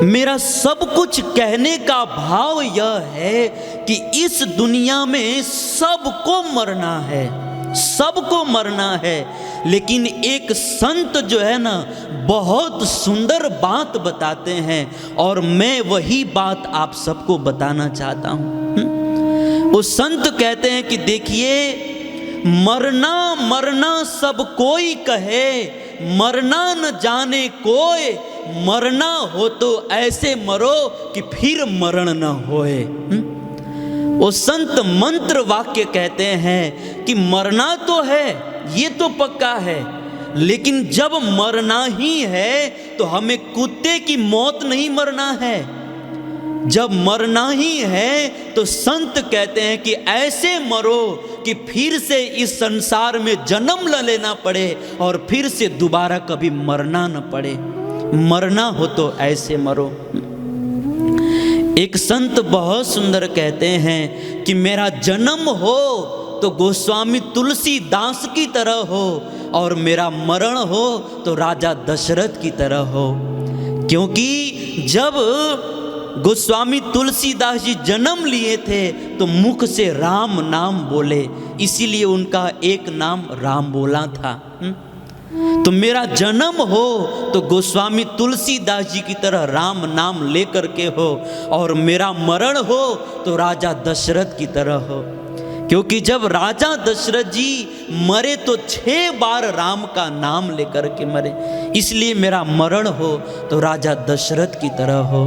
मेरा सब कुछ कहने का भाव यह है कि इस दुनिया में सबको मरना है, सबको मरना है। लेकिन एक संत जो है ना बहुत सुंदर बात बताते हैं और मैं वही बात आप सबको बताना चाहता हूँ। वो संत कहते हैं कि देखिए, मरना मरना सब कोई कहे, मरना न जाने कोई, मरना हो तो ऐसे मरो कि फिर मरण न होए। वो संत मंत्र वाक्य कहते हैं कि मरना तो है, ये तो पक्का है, लेकिन जब मरना ही है तो हमें कुत्ते की मौत नहीं मरना है। जब मरना ही है तो संत कहते हैं कि ऐसे मरो कि फिर से इस संसार में जन्म न लेना पड़े और फिर से दोबारा कभी मरना न पड़े। मरना हो तो ऐसे मरो। एक संत बहुत सुंदर कहते हैं कि मेरा जन्म हो तो गोस्वामी तुलसीदास की तरह हो और मेरा मरण हो तो राजा दशरथ की तरह हो। क्योंकि जब गोस्वामी तुलसीदास जी जन्म लिए थे तो मुख से राम नाम बोले, इसीलिए उनका एक नाम राम बोला था। तो मेरा जन्म हो तो गोस्वामी तुलसीदास जी की तरह राम नाम लेकर के हो और मेरा मरण हो तो राजा दशरथ की तरह हो। क्योंकि जब राजा दशरथ जी मरे तो 6 बार राम का नाम लेकर के मरे, इसलिए मेरा मरण हो तो राजा दशरथ की तरह हो।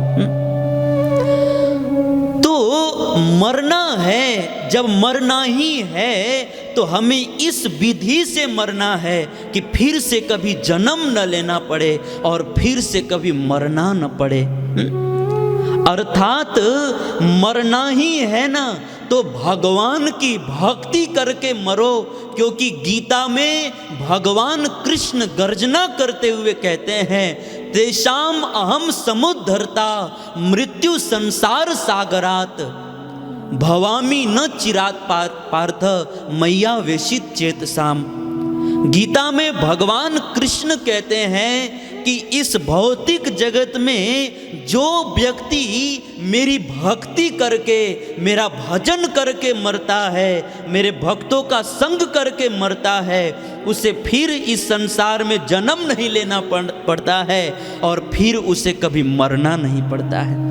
तो मरना है, जब मरना ही है तो हमें इस विधि से मरना है कि फिर से कभी जन्म न लेना पड़े और फिर से कभी मरना न पड़े। अर्थात मरना ही है ना तो भगवान की भक्ति करके मरो। क्योंकि गीता में भगवान कृष्ण गर्जना करते हुए कहते हैं, तेषाम अहम समुद्धरता मृत्यु संसार सागरात, भवामी न चिरात पार्थ मैया वेशित चेतसाम। गीता में भगवान कृष्ण कहते हैं कि इस भौतिक जगत में जो व्यक्ति मेरी भक्ति करके, मेरा भजन करके मरता है, मेरे भक्तों का संग करके मरता है, उसे फिर इस संसार में जन्म नहीं लेना पड़ता है और फिर उसे कभी मरना नहीं पड़ता है।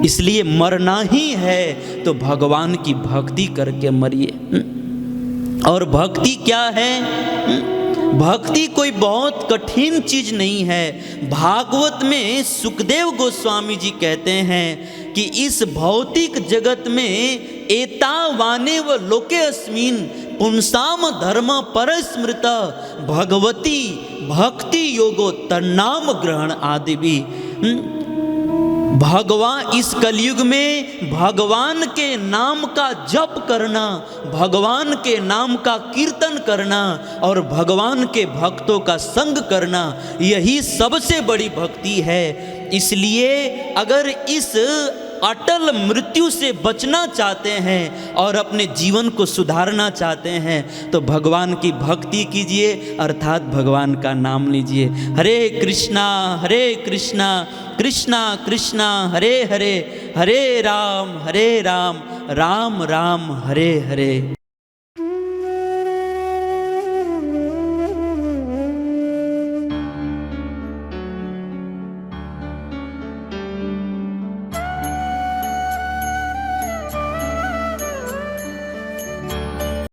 इसलिए मरना ही है तो भगवान की भक्ति करके मरिए। और भक्ति क्या है? भक्ति कोई बहुत कठिन चीज नहीं है। भागवत में सुखदेव गोस्वामी जी कहते हैं कि इस भौतिक जगत में एतावाने व लोके अस्मिन पुंसाम धर्म परस्मृत भगवती भक्ति योगो तन्नाम ग्रहण आदि भी। भगवान इस कलयुग में भगवान के नाम का जप करना, भगवान के नाम का कीर्तन करना और भगवान के भक्तों का संग करना, यही सबसे बड़ी भक्ति है। इसलिए अगर इस अटल मृत्यु से बचना चाहते हैं और अपने जीवन को सुधारना चाहते हैं तो भगवान की भक्ति कीजिए, अर्थात भगवान का नाम लीजिए। हरे कृष्णा कृष्णा कृष्णा हरे हरे, हरे राम राम राम हरे हरे।